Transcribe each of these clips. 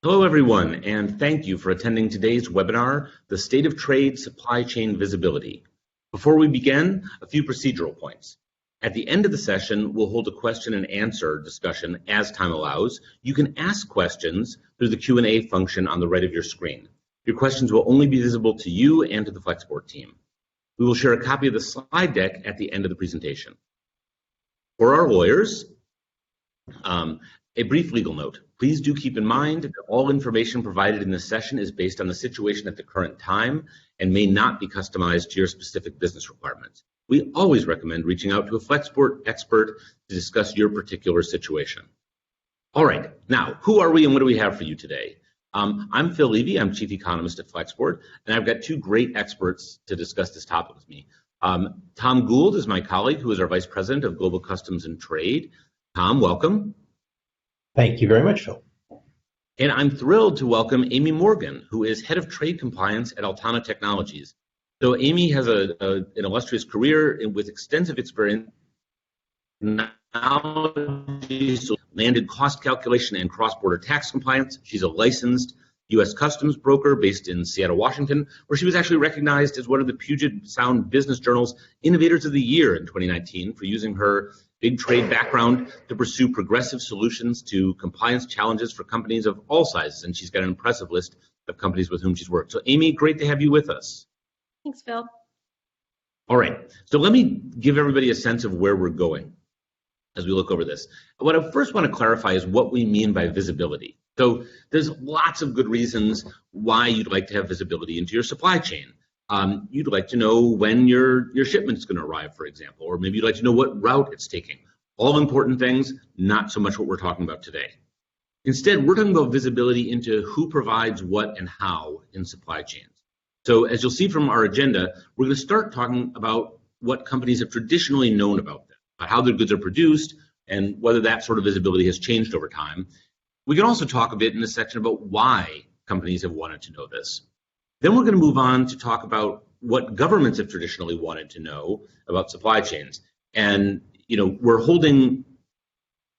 Hello, everyone, and thank you for attending today's webinar, The State of Trade Supply Chain Visibility. Before we begin, a few procedural points. At the end of the session, we'll hold a question and answer discussion as time allows. You can ask questions through the Q&A function on the right of your screen. Your questions will only be visible to you and to the Flexport team. We will share a copy of the slide deck at the end of the presentation. For our lawyers, a brief legal note. Please do keep in mind that all information provided in this session is based on the situation at the current time and may not be customized to your specific business requirements. We always recommend reaching out to a Flexport expert to discuss your particular situation. All right, now, who are we and what do we have for you today? I'm Phil Levy, I'm Chief Economist at Flexport, and I've got two great experts to discuss this topic with me. Tom Gould is my colleague, who is our Vice President of Global Customs and Trade. Tom, welcome. Thank you very much, Phil. And I'm thrilled to welcome Amy Morgan, who is Head of Trade Compliance at Altana Technologies. So Amy has an illustrious career with extensive experience in landed cost calculation and cross-border tax compliance. She's a licensed U.S. Customs broker based in Seattle, Washington, where she was actually recognized as one of the Puget Sound Business Journal's Innovators of the Year in 2019 for using her big trade background to pursue progressive solutions to compliance challenges for companies of all sizes. And she's got an impressive list of companies with whom she's worked. So Amy, great to have you with us. Thanks, Phil. All right, so let me give everybody a sense of where we're going as we look over this. What I first want to clarify is what we mean by visibility. So there's lots of good reasons why you'd like to have visibility into your supply chain. You'd like to know when your shipment is going to arrive, for example, or maybe you'd like to know what route it's taking. All important things, not so much what we're talking about today. Instead, we're talking about visibility into who provides what and how in supply chains. So as you'll see from our agenda, we're going to start talking about what companies have traditionally known about them, about how their goods are produced, and whether that sort of visibility has changed over time. We can also talk a bit in this section about why companies have wanted to know this. Then we're going to move on to talk about what governments have traditionally wanted to know about supply chains. And we're holding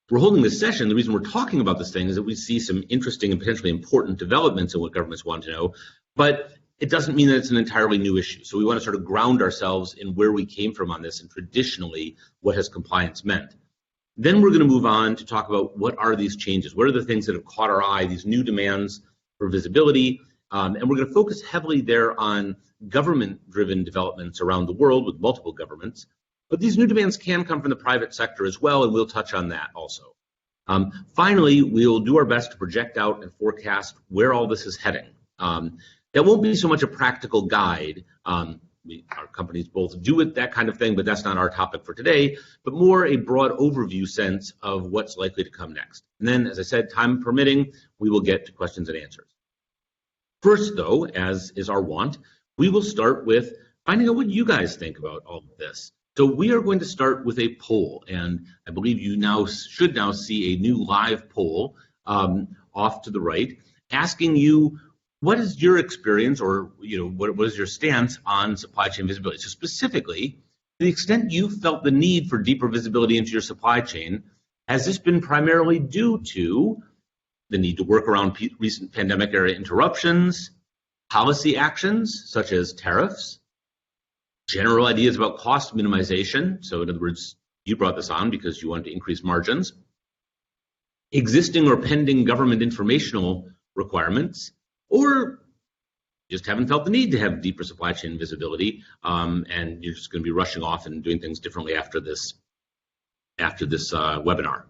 this session. The reason we're talking about this thing is that we see some interesting and potentially important developments in what governments want to know, but it doesn't mean that it's an entirely new issue. So we want to sort of ground ourselves in where we came from on this and traditionally what has compliance meant. Then we're going to move on to talk about what are these changes? What are the things that have caught our eye, these new demands for visibility? And we're going to focus heavily there on government-driven developments around the world with multiple governments. But these new demands can come from the private sector as well, and we'll touch on that also. Finally, we'll do our best to project out and forecast where all this is heading. That won't be so much a practical guide. Our companies both do it, that kind of thing, but that's not our topic for today, but more a broad overview sense of what's likely to come next. And then, as I said, time permitting, we will get to questions and answers. First, though, as is our wont, we will start with finding out what you guys think about all of this. So we are going to start with a poll, and I believe you should now see a new live poll off to the right, asking you, what is your experience, or what is your stance on supply chain visibility? So specifically, to the extent you felt the need for deeper visibility into your supply chain, has this been primarily due to the need to work around recent pandemic-era interruptions, policy actions such as tariffs, general ideas about cost minimization? So in other words, you brought this on because you want to increase margins, existing or pending government informational requirements, or just haven't felt the need to have deeper supply chain visibility, and you're just going to be rushing off and doing things differently after this webinar.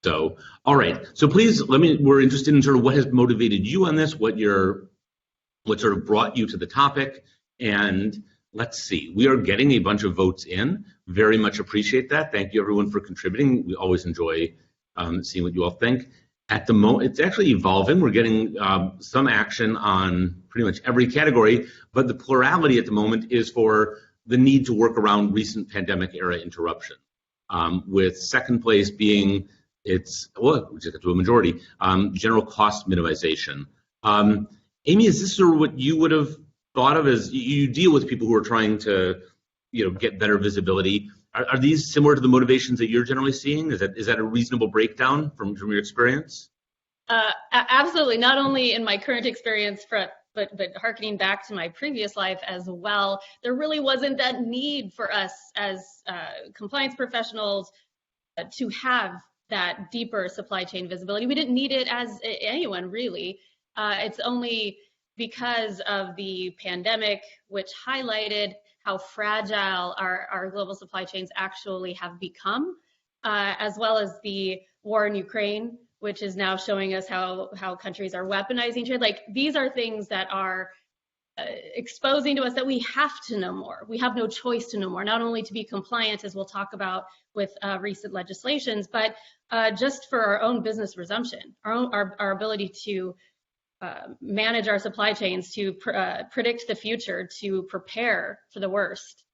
So, all right. So please, we're interested in sort of what has motivated you on this, what sort of brought you to the topic, and let's see. We are getting a bunch of votes in. Very much appreciate that. Thank you, everyone, for contributing. We always enjoy seeing what you all think. At the moment, it's actually evolving. We're getting some action on pretty much every category, but the plurality at the moment is for the need to work around recent pandemic-era interruption, with second place being we just got to a majority, general cost minimization. Amy, is this sort of what you would have thought of as you deal with people who are trying to, get better visibility? Are these similar to the motivations that you're generally seeing? Is that a reasonable breakdown from your experience? Absolutely. Not only in my current experience, but harkening back to my previous life as well, there really wasn't that need for us as compliance professionals to have that deeper supply chain visibility. We didn't need it as anyone, really. It's only because of the pandemic, which highlighted how fragile our global supply chains actually have become, as well as the war in Ukraine, which is now showing us how countries are weaponizing trade. Like, these are things that are exposing to us that we have to know more. We have no choice to know more, not only to be compliant, as we'll talk about with recent legislations, but just for our own business resumption, our ability to manage our supply chains, to predict the future, to prepare for the worst.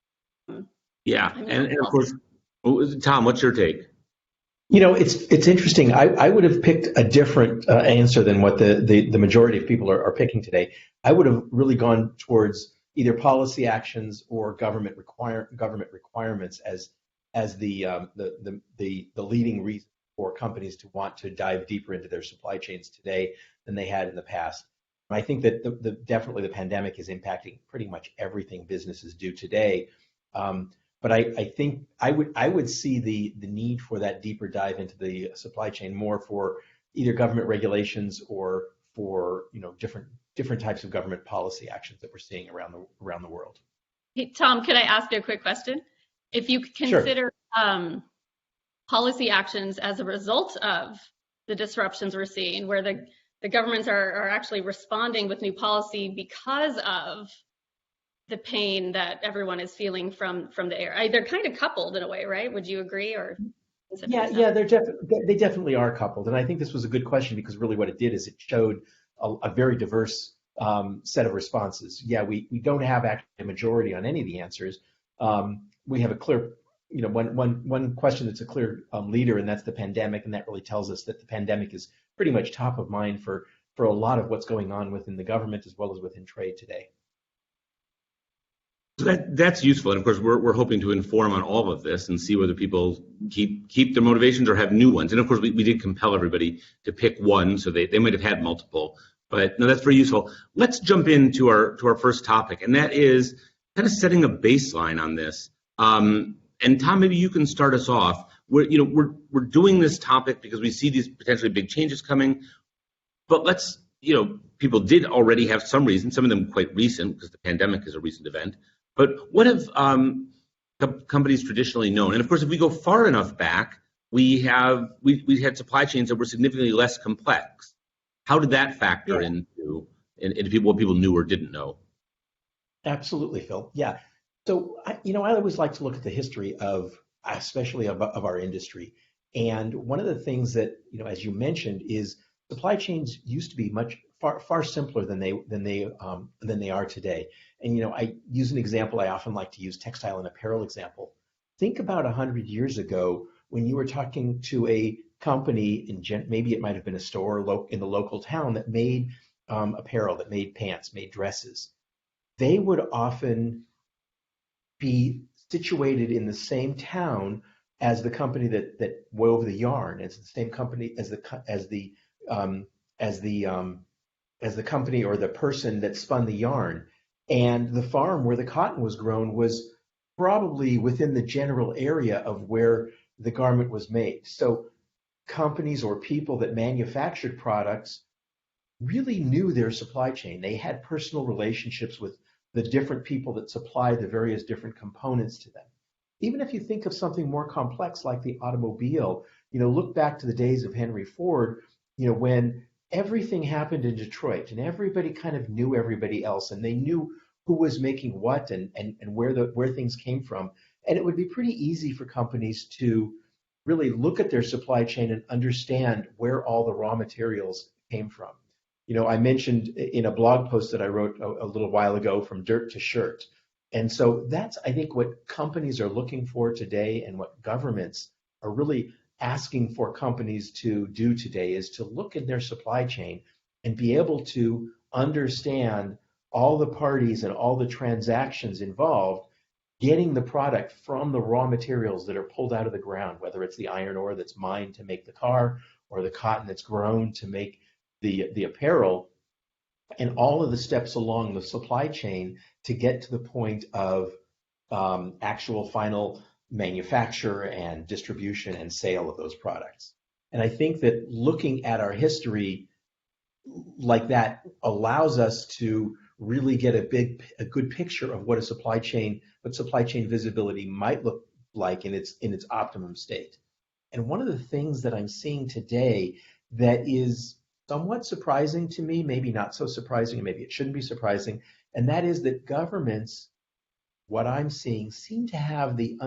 Yeah, and of course, Tom, what's your take? It's interesting. I would have picked a different answer than what the majority of people are picking today. I would have really gone towards either policy actions or government requirements as the leading reason for companies to want to dive deeper into their supply chains today than they had in the past. And I think that definitely the pandemic is impacting pretty much everything businesses do today. But I think I would see the need for that deeper dive into the supply chain more for either government regulations or for different types of government policy actions that we're seeing around the world. Hey, Tom, can I ask you a quick question? If you consider policy actions as a result of the disruptions we're seeing, where the governments are actually responding with new policy because of the pain that everyone is feeling from the air. They're kind of coupled in a way, right? Would you agree? Or yeah, they definitely are coupled. And I think this was a good question because really what it did is it showed a very diverse set of responses. Yeah, we don't have actually a majority on any of the answers. We have a clear, one question that's a clear leader, and that's the pandemic, and that really tells us that the pandemic is pretty much top of mind for a lot of what's going on within the government as well as within trade today. So that's useful, and of course we're hoping to inform on all of this and see whether people keep their motivations or have new ones. And of course we did compel everybody to pick one, so they might have had multiple. But no, that's very useful. Let's jump into our first topic, and that is kind of setting a baseline on this. And Tom, maybe you can start us off. We're doing this topic because we see these potentially big changes coming, but let's people did already have some reason, some of them quite recent because the pandemic is a recent event. But what have companies traditionally known? And of course, if we go far enough back, we had supply chains that were significantly less complex. How did that factor into what people knew or didn't know? Absolutely, Phil. Yeah. So I always like to look at the history especially of our industry. And one of the things that as you mentioned, is supply chains used to be far simpler than they are today. And I use an example I often like to use, textile and apparel example. Think about 100 years ago when you were talking to a company, maybe it might have been a store in the local town that made apparel, that made pants, made dresses. They would often be situated in the same town as the company that wove the yarn. It's the same company as the company or the person that spun the yarn. And the farm where the cotton was grown was probably within the general area of where the garment was made. So companies or people that manufactured products really knew their supply chain. They had personal relationships with the different people that supply the various different components to them. Even if you think of something more complex like the automobile, look back to the days of Henry Ford, when everything happened in Detroit and everybody kind of knew everybody else and they knew who was making what and where things came from. And it would be pretty easy for companies to really look at their supply chain and understand where all the raw materials came from. I mentioned in a blog post that I wrote a little while ago, from dirt to shirt. And so that's, I think, what companies are looking for today and what governments are really asking for companies to do today, is to look at their supply chain and be able to understand all the parties and all the transactions involved getting the product from the raw materials that are pulled out of the ground, whether it's the iron ore that's mined to make the car or the cotton that's grown to make the apparel, and all of the steps along the supply chain to get to the point of actual final manufacture and distribution and sale of those products. And I think that looking at our history like that allows us to really get a good picture of what supply chain visibility might look like in its optimum state. And one of the things that I'm seeing today that is somewhat surprising to me, maybe not so surprising, maybe it shouldn't be surprising, and that is that governments, what I'm seeing, seem to have the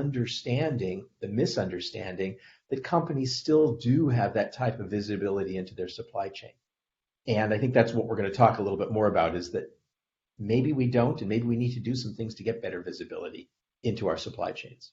misunderstanding that companies still do have that type of visibility into their supply chain. And I think that's what we're going to talk a little bit more about, is that maybe we don't, and maybe we need to do some things to get better visibility into our supply chains.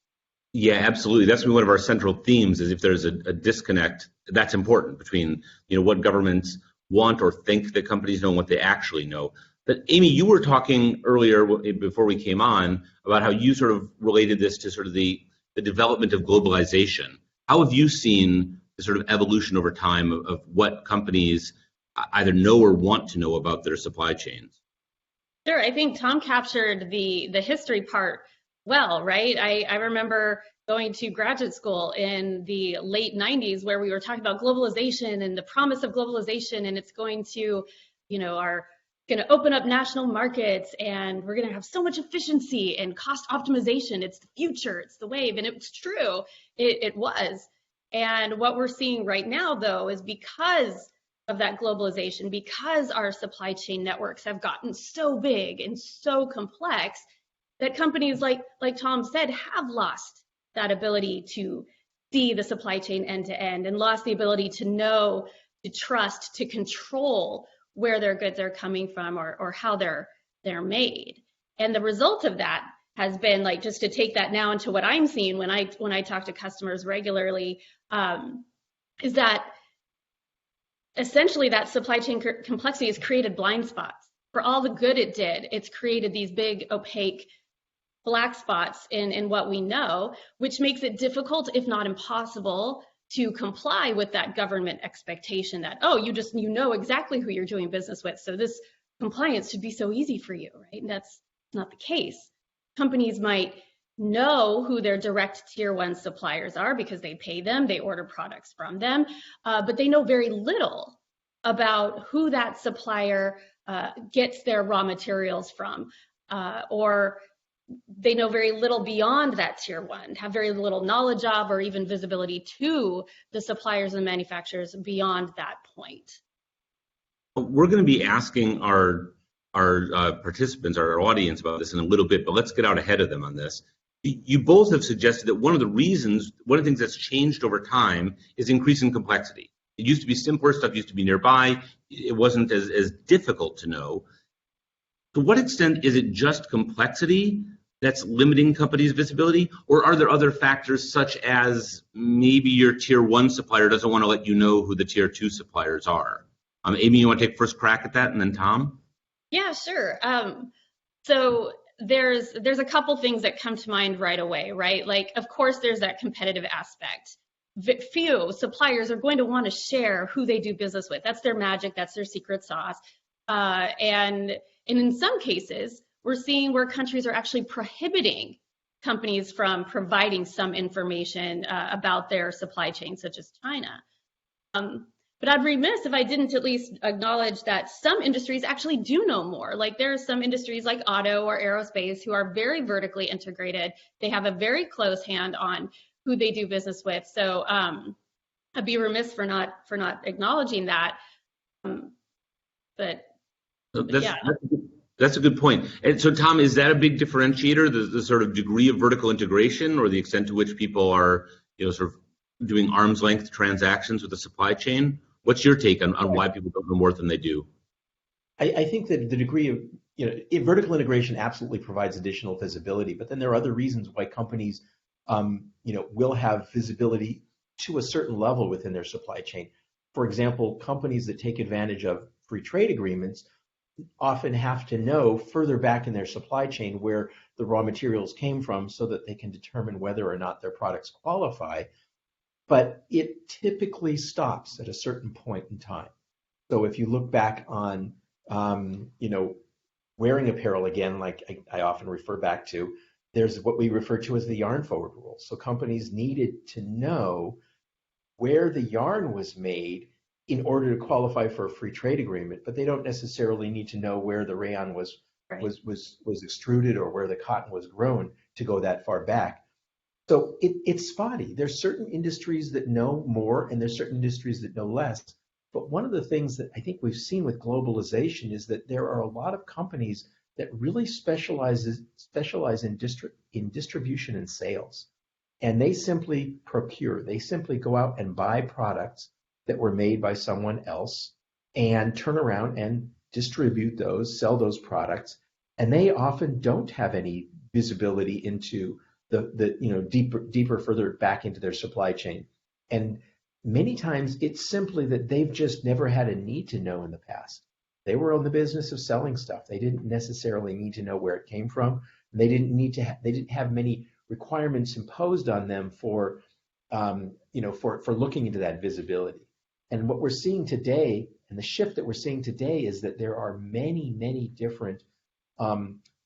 Yeah, absolutely. That's one of our central themes, is if there's a disconnect, that's important between what governments want or think that companies know and what they actually know. But Amy, you were talking earlier before we came on about how you sort of related this to sort of the development of globalization. How have you seen the sort of evolution over time of what companies either know or want to know about their supply chains? Sure, I think Tom captured the history part well, right? I remember going to graduate school in the late 90s where we were talking about globalization and the promise of globalization, and it's going to, going to open up national markets, and we're going to have so much efficiency and cost optimization. It's the future, it's the wave, and it was true. It was. And what we're seeing right now, though, is because of that globalization, because our supply chain networks have gotten so big and so complex, that companies like Tom said have lost that ability to see the supply chain end to end, and lost the ability to know, to trust, to control where their goods are coming from or how they're made. And the result of that has been, like, just to take that now into what I'm seeing when I talk to customers regularly, is that essentially that supply chain complexity has created blind spots. For all the good it did, it's created these big opaque black spots in what we know, which makes it difficult, if not impossible, to comply with that government expectation that, you know exactly who you're doing business with, so this compliance should be so easy for you, right? And that's not the case. Companies might know who their direct tier 1 suppliers are because they pay them, they order products from them, but they know very little about who that supplier gets their raw materials from, or they know very little beyond that tier 1, have very little knowledge of or even visibility to the suppliers and manufacturers beyond that point. We're going to be asking our participants, our audience, about this in a little bit, but let's get out ahead of them on this. You both have suggested that one of the things that's changed over time is increasing complexity. It used to be simpler, stuff used to be nearby, it wasn't as difficult to know. To what extent is it just complexity that's limiting companies' visibility, or are there other factors such as maybe your tier 1 supplier doesn't want to let you know who the tier 2 suppliers are? Amy, you want to take first crack at that, and then Tom? Yeah, sure. So there's a couple things that come to mind right away, right? Like, of course, there's that competitive aspect. Few suppliers are going to want to share who they do business with. That's their magic, that's their secret sauce. And in some cases, we're seeing where countries are actually prohibiting companies from providing some information about their supply chain, such as China. But I'd be remiss if I didn't at least acknowledge that some industries actually do know more. Like, there are some industries like auto or aerospace who are very vertically integrated. They have a very close hand on who they do business with. So I'd be remiss for not acknowledging that. That's a good point. And so, Tom, is that a big differentiator, the sort of degree of vertical integration, or the extent to which people are, sort of doing arm's length transactions with the supply chain? What's your take on why people don't know more than they do? I think that the degree of, vertical integration absolutely provides additional visibility, but then there are other reasons why companies, will have visibility to a certain level within their supply chain. For example, companies that take advantage of free trade agreements often have to know further back in their supply chain where the raw materials came from so that they can determine whether or not their products qualify. But it typically stops at a certain point in time. So if you look back on, wearing apparel again, like I often refer back to, there's what we refer to as the yarn forward rule. So companies needed to know where the yarn was made in order to qualify for a free trade agreement, but they don't necessarily need to know where the rayon was Right. was extruded or where the cotton was grown to go that far back. So it's spotty. There's certain industries that know more and there's certain industries that know less. But one of the things that I think we've seen with globalization is that there are a lot of companies that really specialize in distribution and sales. And they simply procure, they simply go out and buy products that were made by someone else and turn around and distribute those, sell those products. And they often don't have any visibility into the deeper, further back into their supply chain. And many times it's simply that they've just never had a need to know in the past. They were in the business of selling stuff. They didn't necessarily need to know where it came from. They didn't have many requirements imposed on them for looking into that visibility. And what we're seeing today, and the shift that we're seeing today, is that there are many different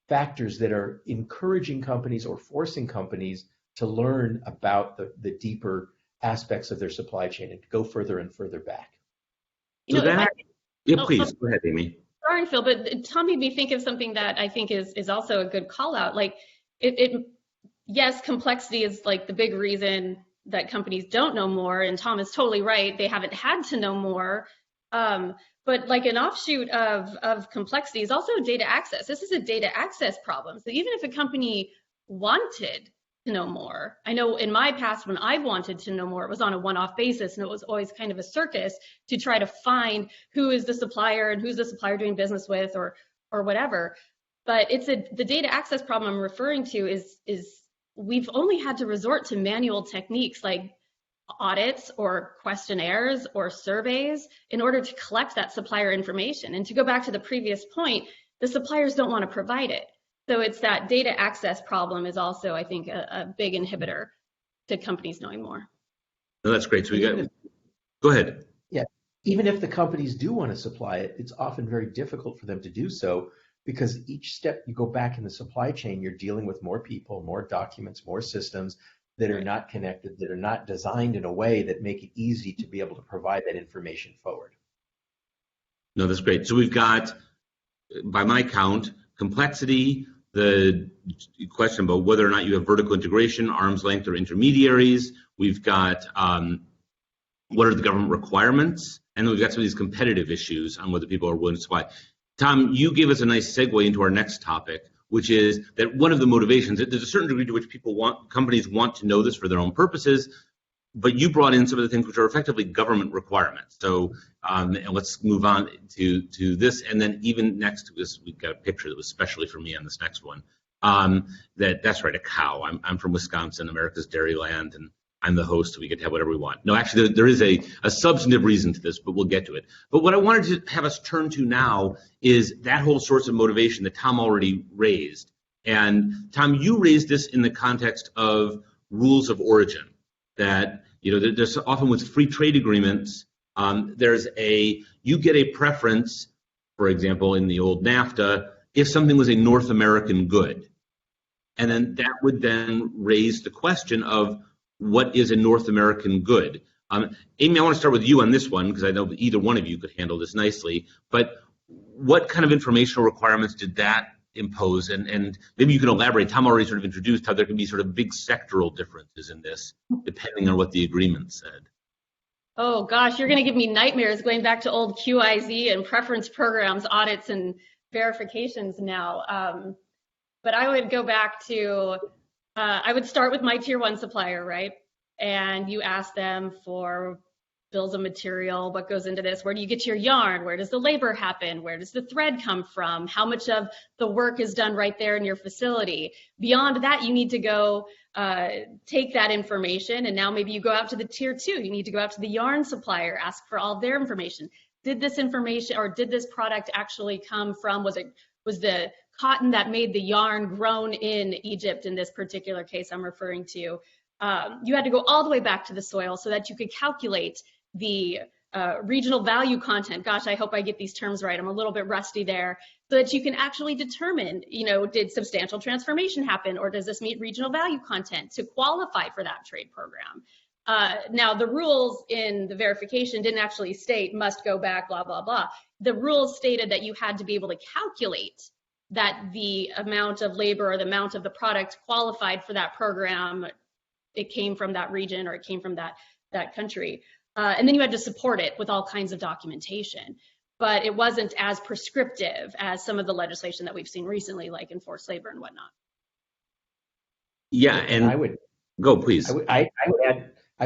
factors that are encouraging companies or forcing companies to learn about the deeper aspects of their supply chain and to go further and further back. Please go ahead, Amy. Sorry, Phil, but Tom made me think of something that I think is also a good call out. Like yes, complexity is like the big reason that companies don't know more, and Tom is totally right. They haven't had to know more. But like an offshoot of complexity is also data access. This is a data access problem. So even if a company wanted to know more, I know in my past when I wanted to know more, it was on a one-off basis, and it was always kind of a circus to try to find who is the supplier and who's the supplier doing business with or whatever. But the data access problem I'm referring to is we've only had to resort to manual techniques like audits or questionnaires or surveys in order to collect that supplier information. And to go back to the previous point, the suppliers don't want to provide it. So it's that data access problem is also, I think, a big inhibitor to companies knowing more. No, that's great. So go ahead. Yeah, even if the companies do want to supply it, it's often very difficult for them to do so because each step you go back in the supply chain, you're dealing with more people, more documents, more systems that are not connected, that are not designed in a way that make it easy to be able to provide that information forward. No, that's great. So we've got, by my count, complexity, the question about whether or not you have vertical integration, arm's length, or intermediaries. We've got what are the government requirements, and then we've got some of these competitive issues on whether people are willing to supply. Tom, you gave us a nice segue into our next topic, which is that one of the motivations, there's a certain degree to which companies want to know this for their own purposes, but you brought in some of the things which are effectively government requirements. So and let's move on to this, and then even next to this, we've got a picture that was specially for me on this next one. That's right, a cow. I'm from Wisconsin, America's dairy land, and I'm the host, so we get to have whatever we want. No, actually, there is a substantive reason to this, but we'll get to it. But what I wanted to have us turn to now is that whole source of motivation that Tom already raised. And Tom, you raised this in the context of rules of origin, that there's often with free trade agreements, you get a preference, for example, in the old NAFTA, if something was a North American good. And then that would then raise the question of what is a North American good? Amy, I want to start with you on this one because I know either one of you could handle this nicely, but what kind of informational requirements did that impose? And maybe you can elaborate. Tom already sort of introduced how there can be sort of big sectoral differences in this depending on what the agreement said. Oh gosh, you're going to give me nightmares going back to old QIZ and preference programs, audits and verifications now. But I would go back to I would start with my tier 1 supplier, right? And you ask them for bills of material, what goes into this, where do you get your yarn, where does the labor happen, where does the thread come from, how much of the work is done right there in your facility. Beyond that, you need to go take that information, and now maybe you go out to the tier 2, you need to go out to the yarn supplier, ask for all their information. Did this information or did this product actually come from, was the cotton that made the yarn grown in Egypt in this particular case I'm referring to? You had to go all the way back to the soil so that you could calculate the regional value content. Gosh, I hope I get these terms right. I'm a little bit rusty there. So that you can actually determine, did substantial transformation happen, or does this meet regional value content to qualify for that trade program? Now, the rules in the verification didn't actually state must go back, blah, blah, blah. The rules stated that you had to be able to calculate that the amount of labor or the amount of the product qualified for that program, it came from that region or it came from that country. And then you had to support it with all kinds of documentation. But it wasn't as prescriptive as some of the legislation that we've seen recently, like enforced labor and whatnot. Yeah, and I would go, please. I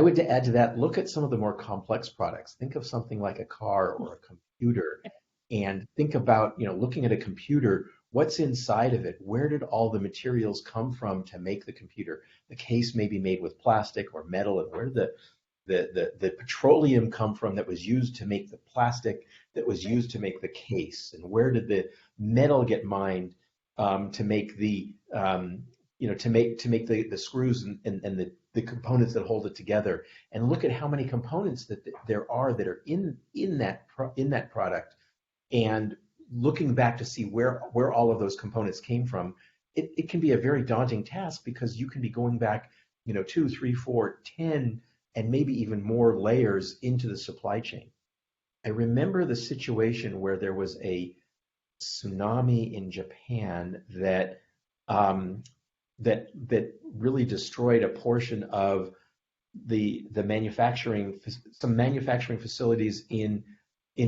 would add to that, look at some of the more complex products. Think of something like a car or a computer, and think about, looking at a computer, what's inside of it? Where did all the materials come from to make the computer? The case may be made with plastic or metal, and where did the petroleum come from that was used to make the plastic that was used to make the case, and where did the metal get mined to make the to make the screws and the components that hold it together? And look at how many components that there are that are in that product, and looking back to see where all of those components came from. It can be a very daunting task, because you can be going back 2, 3, 4, 10 and maybe even more layers into the supply chain. I remember the situation where there was a tsunami in Japan that really destroyed a portion of some manufacturing facilities in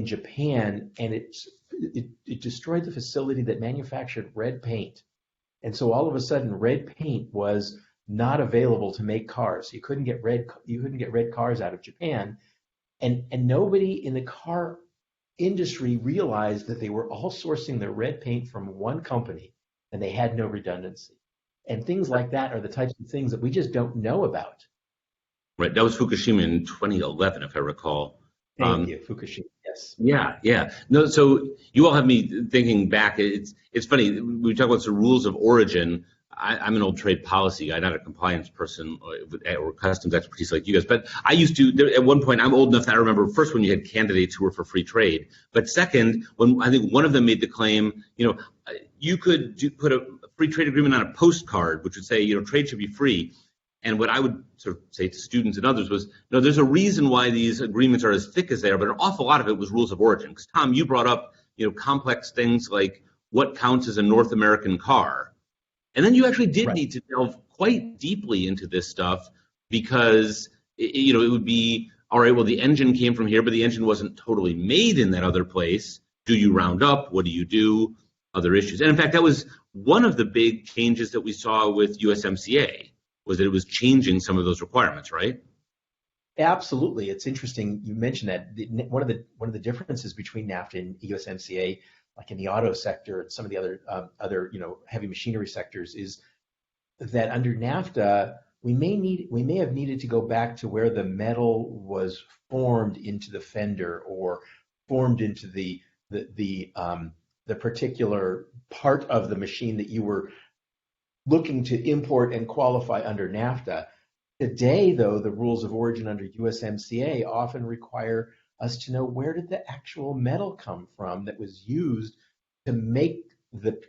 Japan, and it destroyed the facility that manufactured red paint. And so all of a sudden, red paint was not available to make cars. You couldn't get red cars out of Japan, and nobody in the car industry realized that they were all sourcing their red paint from one company, and they had no redundancy. And things like that are the types of things that we just don't know about. Right. That was Fukushima in 2011, if I recall. Thank you, Fukushima. Yes. Yeah. No, so you all have me thinking back. It's funny. We talk about the rules of origin. I'm an old trade policy guy, not a compliance person or customs expertise like you guys. But I used to, at one point, I'm old enough that I remember first when you had candidates who were for free trade. But second, when I think one of them made the claim, you could put a free trade agreement on a postcard, which would say, trade should be free. And what I would sort of say to students and others was, no, there's a reason why these agreements are as thick as they are, but an awful lot of it was rules of origin. Because Tom, you brought up, complex things like what counts as a North American car. And then you actually did need to delve quite deeply into this stuff, because, it would be, all right, well, the engine came from here, but the engine wasn't totally made in that other place. Do you round up? What do you do? Other issues. And in fact, that was one of the big changes that we saw with USMCA, was that it was changing some of those requirements, right? Absolutely. It's interesting you mentioned that. One of the differences between NAFTA and USMCA, like in the auto sector and some of the other heavy machinery sectors, is that under NAFTA we may have needed to go back to where the metal was formed into the fender or formed into the particular part of the machine that you were looking to import and qualify under NAFTA. Today, though, the rules of origin under USMCA often require us to know where did the actual metal come from that was used to make the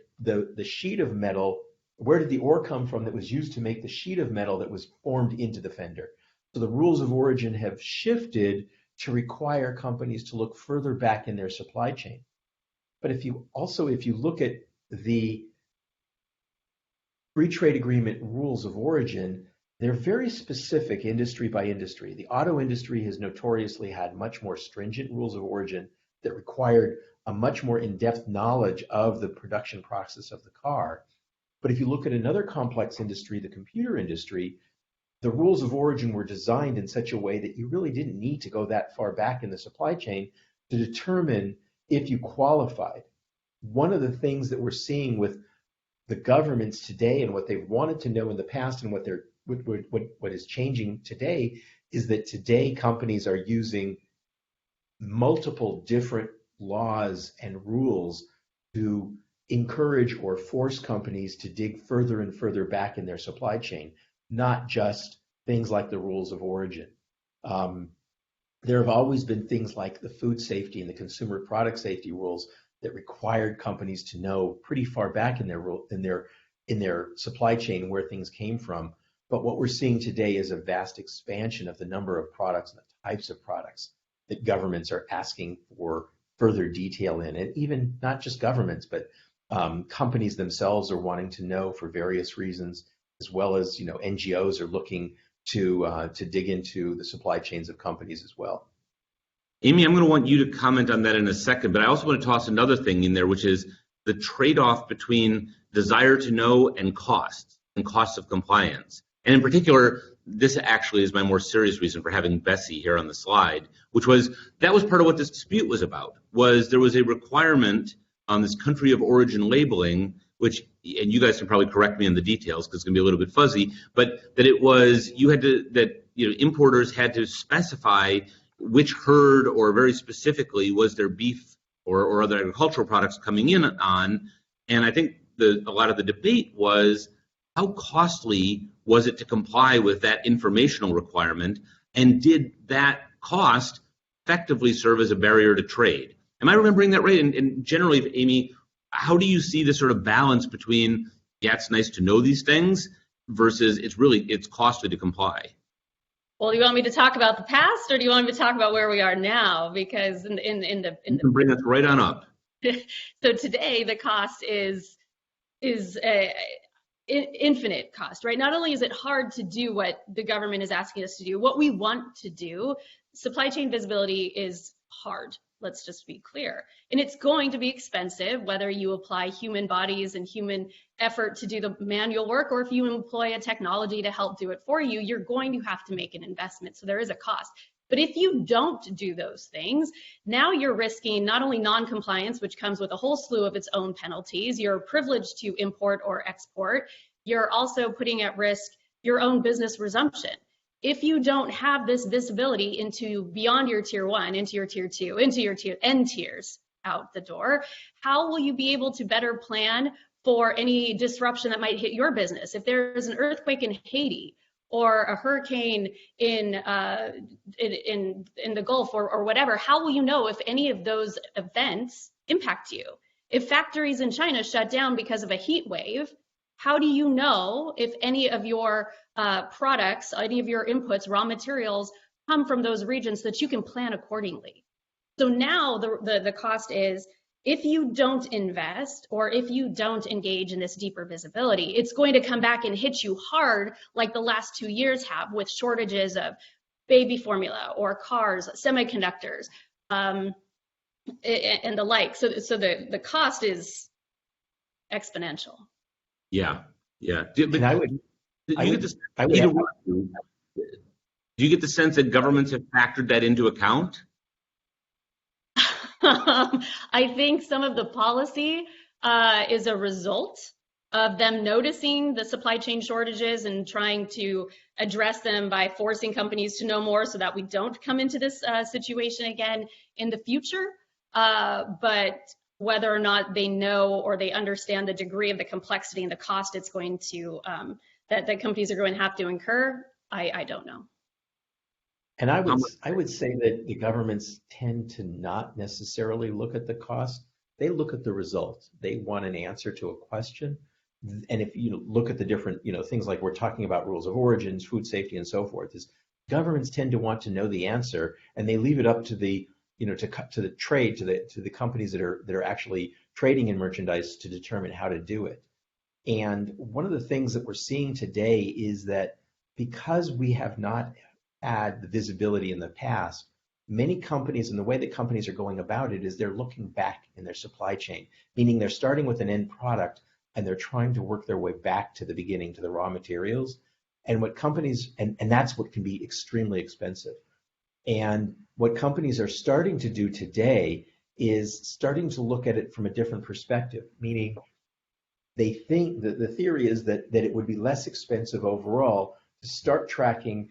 sheet of metal. Where did the ore come from that was used to make the sheet of metal that was formed into the fender? So the rules of origin have shifted to require companies to look further back in their supply chain. But if you look at the free trade agreement rules of origin, they're very specific industry by industry. The auto industry has notoriously had much more stringent rules of origin that required a much more in-depth knowledge of the production process of the car. But if you look at another complex industry, the computer industry, the rules of origin were designed in such a way that you really didn't need to go that far back in the supply chain to determine if you qualified. One of the things that we're seeing with the governments today and what they've wanted to know in the past and what is changing today is that today companies are using multiple different laws and rules to encourage or force companies to dig further and further back in their supply chain, not just things like the rules of origin. there have always been things like the food safety and the consumer product safety rules that required companies to know pretty far back in their supply chain where things came from. But what we're seeing today is a vast expansion of the number of products and the types of products that governments are asking for further detail in. And even not just governments, but companies themselves are wanting to know for various reasons, as well as NGOs are looking to dig into the supply chains of companies as well. Amy, I'm going to want you to comment on that in a second, but I also want to toss another thing in there, which is the trade-off between desire to know and costs of compliance. And in particular, this actually is my more serious reason for having Bessie here on the slide, which was that was part of what this dispute was about, was there was a requirement on this country of origin labeling, which, and you guys can probably correct me on the details because it's going to be a little bit fuzzy, but that it was, importers had to specify which herd or very specifically was their beef or other agricultural products coming in on. And I think a lot of the debate was how costly was it to comply with that informational requirement, and did that cost effectively serve as a barrier to trade? Am I remembering that right? And generally, Amy, how do you see the sort of balance between, yeah, it's nice to know these things versus it's costly to comply? Well, do you want me to talk about the past, or do you want me to talk about where we are now? Because you can bring us right on up. So today the cost is infinite cost, right? Not only is it hard to do what the government is asking us to do, what we want to do, supply chain visibility is hard. Let's just be clear. And it's going to be expensive, whether you apply human bodies and human effort to do the manual work, or if you employ a technology to help do it for you, you're going to have to make an investment. So there is a cost. But if you don't do those things, now you're risking not only non-compliance, which comes with a whole slew of its own penalties, you're privileged to import or export, you're also putting at risk your own business resumption. If you don't have this visibility into beyond your tier 1, into your tier 2, into your end tiers out the door, how will you be able to better plan for any disruption that might hit your business? If there's an earthquake in Haiti or a hurricane in the Gulf or whatever, how will you know if any of those events impact you? If factories in China shut down because of a heat wave, how do you know if any of your products, any of your inputs, raw materials come from those regions so that you can plan accordingly? So now the cost is, if you don't invest or if you don't engage in this deeper visibility, it's going to come back and hit you hard like the last 2 years have, with shortages of baby formula or cars, semiconductors, and the like. So the cost is exponential. Yeah. Do you get the sense that governments have factored that into account? I think some of the policy is a result of them noticing the supply chain shortages and trying to address them by forcing companies to know more so that we don't come into this situation again in the future. But whether or not they know or they understand the degree of the complexity and the cost it's going to, that companies are going to have to incur, I don't know. And I would say that the governments tend to not necessarily look at the cost. They look at the result. They want an answer to a question. And if you look at the different, things like we're talking about rules of origins, food safety, and so forth, is governments tend to want to know the answer, and they leave it up to the, to the trade, to the companies that are actually trading in merchandise to determine how to do it. And one of the things that we're seeing today is that because we have not had the visibility in the past, many companies, and the way that companies are going about it is they're looking back in their supply chain, meaning they're starting with an end product and they're trying to work their way back to the beginning, to the raw materials. And what companies, and that's what can be extremely expensive. And what companies are starting to do today is starting to look at it from a different perspective, meaning they think that the theory is that it would be less expensive overall to start tracking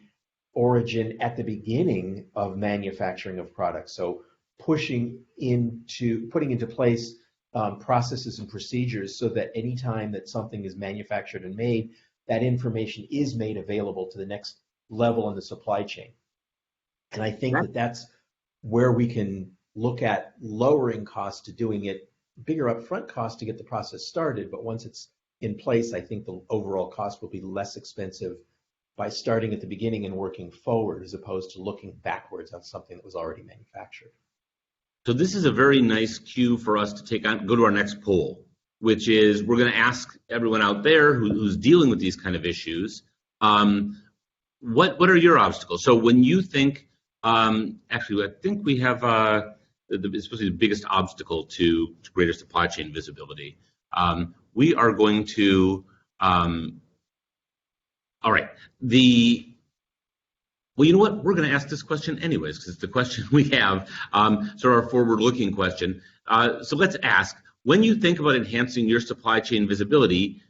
origin at the beginning of manufacturing of products. So putting into place processes and procedures so that anytime that something is manufactured and made, that information is made available to the next level in the supply chain. And I think that that's where we can look at lowering costs to doing it, bigger upfront cost to get the process started. But once it's in place, I think the overall cost will be less expensive by starting at the beginning and working forward as opposed to looking backwards on something that was already manufactured. So this is a very nice cue for us to go to our next poll, which is we're going to ask everyone out there who's dealing with these kind of issues, what are your obstacles? So when you think, actually, I think we have it's supposed to be the biggest obstacle to greater supply chain visibility. We are going to, all right, well, you know what? We're going to ask this question anyways, because it's the question we have, so our forward-looking question. So let's ask, when you think about enhancing your supply chain visibility,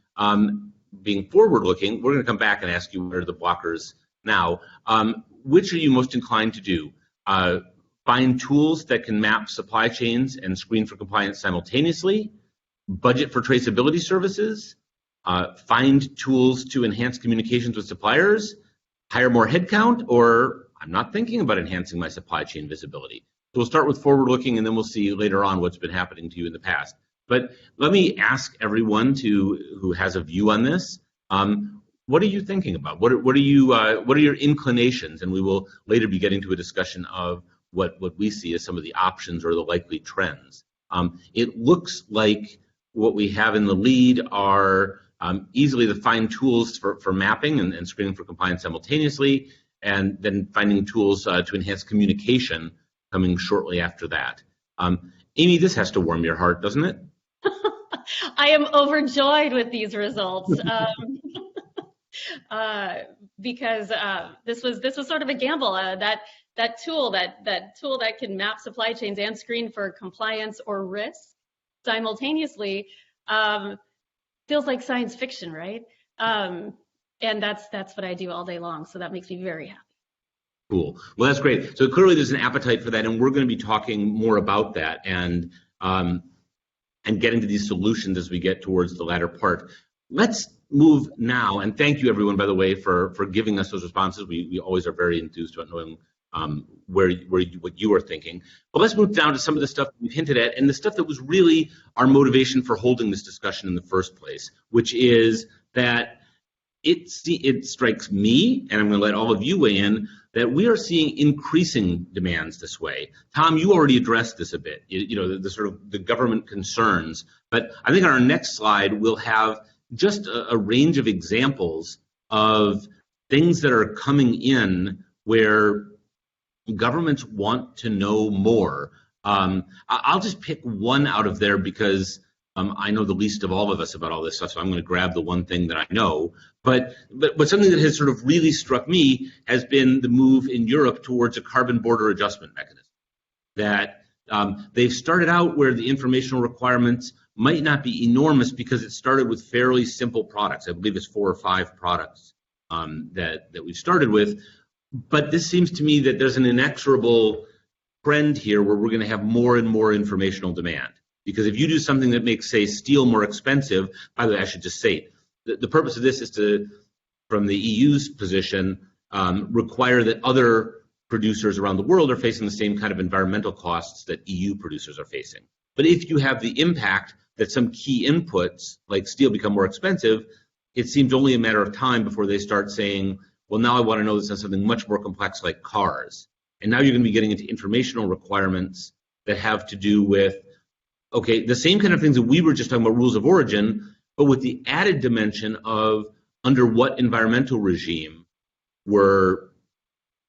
being forward-looking, we're going to come back and ask you what are the blockers now. Which are you most inclined to do? Find tools that can map supply chains and screen for compliance simultaneously, budget for traceability services, find tools to enhance communications with suppliers, hire more headcount, or I'm not thinking about enhancing my supply chain visibility. So we'll start with forward-looking, and then we'll see later on what's been happening to you in the past. But let me ask everyone who has a view on this. What are you thinking about? What are your inclinations? And we will later be getting to a discussion of what we see as some of the options or the likely trends. It looks like what we have in the lead are easily the find tools for mapping and screening for compliance simultaneously, and then finding tools to enhance communication coming shortly after that. Amy, this has to warm your heart, doesn't it? I am overjoyed with these results. Because this was sort of a gamble. That tool that can map supply chains and screen for compliance or risk simultaneously feels like science fiction, right? And that's what I do all day long. So that makes me very happy. Cool. Well, that's great. So clearly there's an appetite for that, and we're going to be talking more about that and getting to these solutions as we get towards the latter part. Let's move now, and thank you everyone, by the way, for giving us those responses. We always are very enthused about knowing what you are thinking. But let's move down to some of the stuff we've hinted at, and the stuff that was really our motivation for holding this discussion in the first place, which is that it strikes me, and I'm going to let all of you weigh in, that we are seeing increasing demands this way. Tom, you already addressed this a bit, the sort of the government concerns. But I think on our next slide, we'll have just a range of examples of things that are coming in where governments want to know more. I'll just pick one out of there because I know the least of all of us about all this stuff, so I'm going to grab the one thing that I know. But something that has sort of really struck me has been the move in Europe towards a carbon border adjustment mechanism. That they've started out where the informational requirements might not be enormous because it started with fairly simple products. I believe it's 4 or 5 products that we've started with. But this seems to me that there's an inexorable trend here where we're going to have more and more informational demand. Because if you do something that makes, say, steel more expensive, by the way, I should just say, the purpose of this is to, from the EU's position, require that other producers around the world are facing the same kind of environmental costs that EU producers are facing. But if you have the impact that some key inputs, like steel, become more expensive, it seems only a matter of time before they start saying, well, now I want to know this on something much more complex like cars. And now you're going to be getting into informational requirements that have to do with, okay, the same kind of things that we were just talking about, rules of origin, but with the added dimension of under what environmental regime were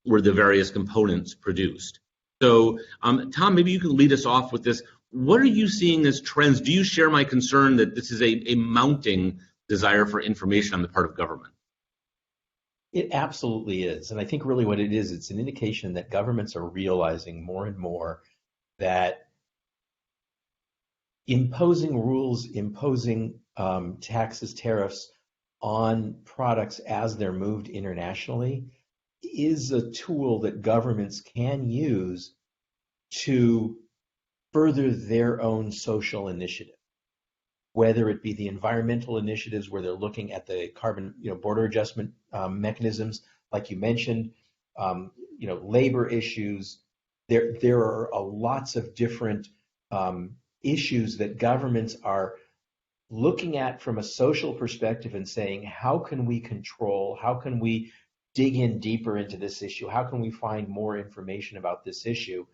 the various components produced. So, Tom, maybe you can lead us off with this. What are you seeing as trends? Do you share my concern that this is a mounting desire for information on the part of government? It absolutely is. And I think really what it is, it's an indication that governments are realizing more and more that imposing rules, imposing taxes, tariffs on products as they're moved internationally is a tool that governments can use to further their own social initiative, whether it be the environmental initiatives where they're looking at the carbon border adjustment mechanisms, like you mentioned, labor issues. There are lots of different issues that governments are looking at from a social perspective and saying, how can we control, how can we dig in deeper into this issue, how can we find more information about this issue?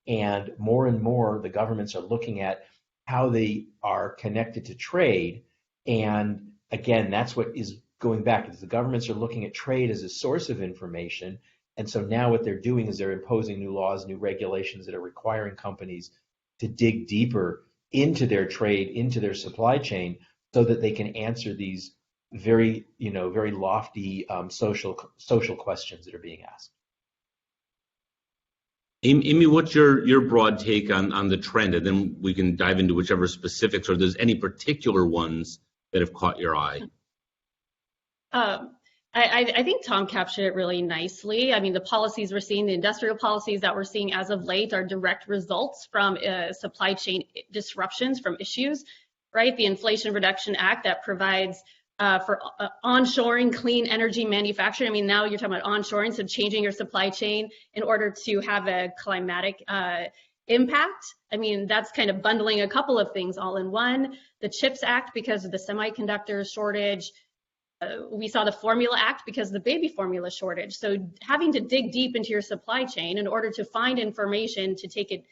And more the governments are looking at how they are connected to trade. And again, that's what is going back, is the governments are looking at trade as a source of information. And so now what they're doing is they're imposing new laws, new regulations that are requiring companies to dig deeper into their trade, into their supply chain, so that they can answer these very lofty social questions that are being asked. Amy, what's your broad take on the trend? And then we can dive into whichever specifics, or there's any particular ones that have caught your eye. I think Tom captured it really nicely. I mean, the policies we're seeing, the industrial policies that we're seeing as of late, are direct results from supply chain disruptions, from issues, right? The Inflation Reduction Act that provides for onshoring clean energy manufacturing. I mean, now you're talking about onshoring, so changing your supply chain in order to have a climatic impact. I mean, that's kind of bundling a couple of things all in one. The CHIPS Act, because of the semiconductor shortage. We saw the Formula Act because of the baby formula shortage. So having to dig deep into your supply chain in order to find information to take it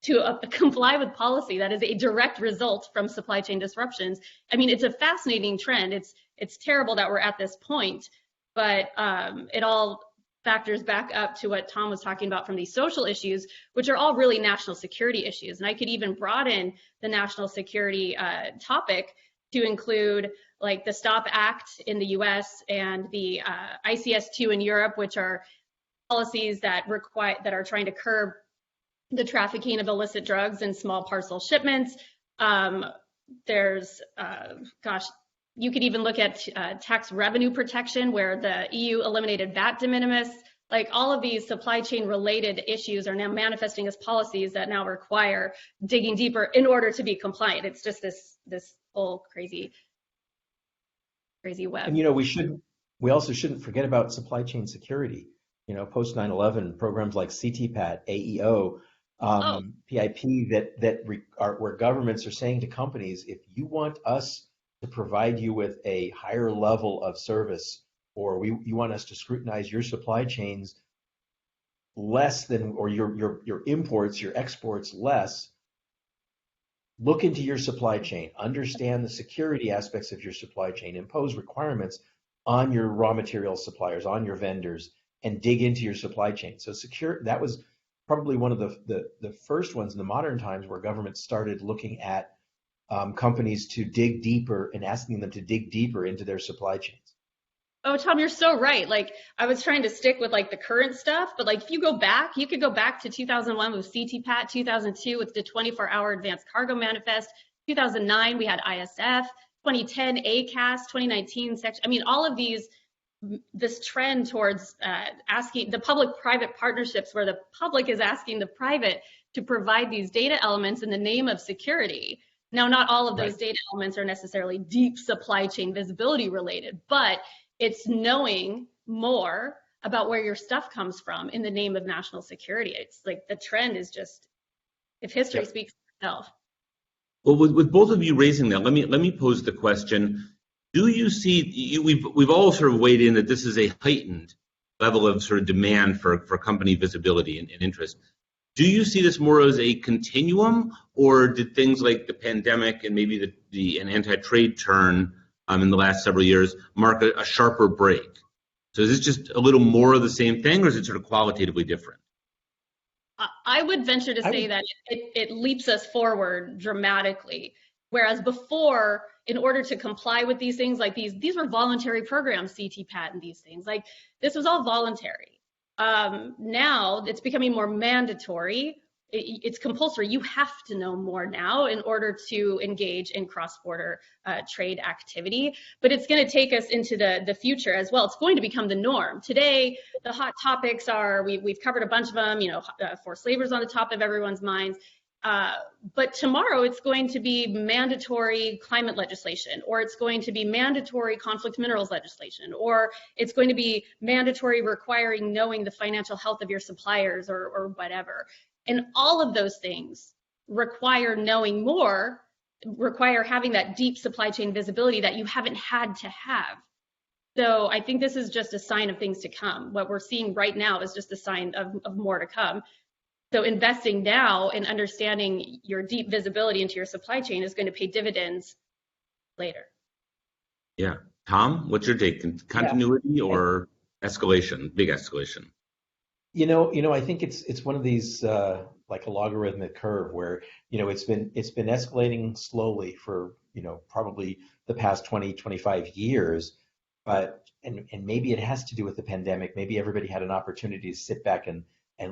to comply with policy that is a direct result from supply chain disruptions. I mean, it's a fascinating trend. It's terrible that we're at this point, but it all factors back up to what Tom was talking about from these social issues, which are all really national security issues. And I could even broaden the national security topic to include like the STOP Act in the US and the ICS2 in Europe, which are policies that are trying to curb the trafficking of illicit drugs in small parcel shipments. There's, you could even look at tax revenue protection, where the EU eliminated VAT de minimis. Like, all of these supply chain related issues are now manifesting as policies that now require digging deeper in order to be compliant. It's just this whole crazy web. And we also shouldn't forget about supply chain security. Post 9/11 programs like CTPAT, AEO, PIP where governments are saying to companies, if you want us to provide you with a higher level of service, or you want us to scrutinize your supply chains less than, or your imports, your exports less, look into your supply chain, understand the security aspects of your supply chain, impose requirements on your raw material suppliers, on your vendors, and dig into your supply chain. So that was probably one of the first ones in the modern times where governments started looking at companies to dig deeper and asking them to dig deeper into their supply chains. Oh, Tom, you're so right. Like, I was trying to stick with like the current stuff, but like if you go back, you could go back to 2001 with CTPAT, 2002 with the 24-hour advanced cargo manifest, 2009 we had ISF, 2010 ACAS, 2019 section. I mean, all of this trend towards asking the public-private partnerships, where the public is asking the private to provide these data elements in the name of security. Now, not all of those data elements are necessarily deep supply chain visibility related, but it's knowing more about where your stuff comes from in the name of national security. It's like the trend is just, if history speaks for itself. Well, with both of you raising that, let me pose the question. Do you see, we've all sort of weighed in that this is a heightened level of sort of demand for company visibility and interest. Do you see this more as a continuum, or did things like the pandemic and maybe an anti-trade turn in the last several years mark a sharper break? So is this just a little more of the same thing, or is it sort of qualitatively different? I would venture to say that it leaps us forward dramatically. Whereas before, in order to comply with these things, like these were voluntary programs, CTPAT and these things, like this was all voluntary. Now it's becoming more mandatory. It's compulsory. You have to know more now in order to engage in cross-border trade activity. But it's going to take us into the future as well. It's going to become the norm. Today, the hot topics are, we've covered a bunch of them, forced labor is on the top of everyone's minds. But tomorrow it's going to be mandatory climate legislation, or it's going to be mandatory conflict minerals legislation, or it's going to be mandatory requiring knowing the financial health of your suppliers or whatever. And all of those things require knowing more, require having that deep supply chain visibility that you haven't had to have. So I think this is just a sign of things to come. What we're seeing right now is just a sign of more to come. So investing now in understanding your deep visibility into your supply chain is going to pay dividends later. Yeah. Tom, what's your take? Continuity or escalation, big escalation? I think it's one of these like a logarithmic curve where, it's been escalating slowly for, probably the past 20, 25 years. But and maybe it has to do with the pandemic. Maybe everybody had an opportunity to sit back and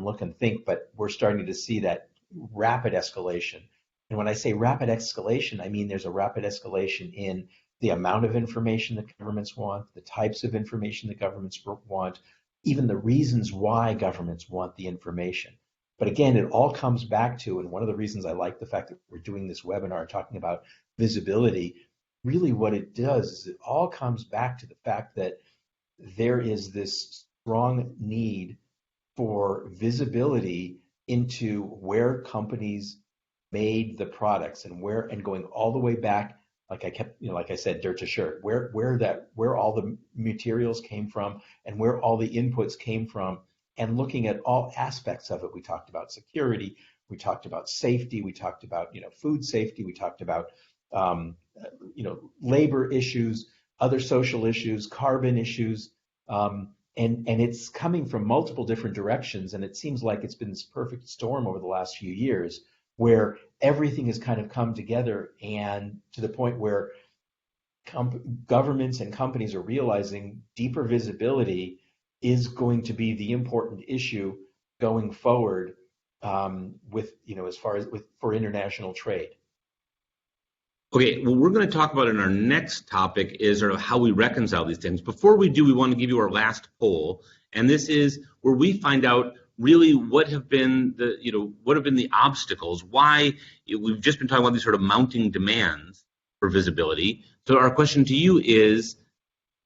look and think, but we're starting to see that rapid escalation. And when I say rapid escalation, I mean there's a rapid escalation in the amount of information that governments want, the types of information that governments want, even the reasons why governments want the information. But again, it all comes back to, and one of the reasons I like the fact that we're doing this webinar talking about visibility, really what it does is it all comes back to the fact that there is this strong need for visibility into where companies made the products and going all the way back, like I said, dirt to shirt, where all the materials came from and where all the inputs came from, and looking at all aspects of it. We talked about security, we talked about safety, we talked about food safety, we talked about labor issues, other social issues, carbon issues. And it's coming from multiple different directions, and it seems like it's been this perfect storm over the last few years where everything has kind of come together, and to the point where governments and companies are realizing deeper visibility is going to be the important issue going forward as far as for international trade. Okay, well, we're going to talk about in our next topic is sort of how we reconcile these things. Before we do, we want to give you our last poll, and this is where we find out really what have been the obstacles, why we've just been talking about these sort of mounting demands for visibility. So our question to you is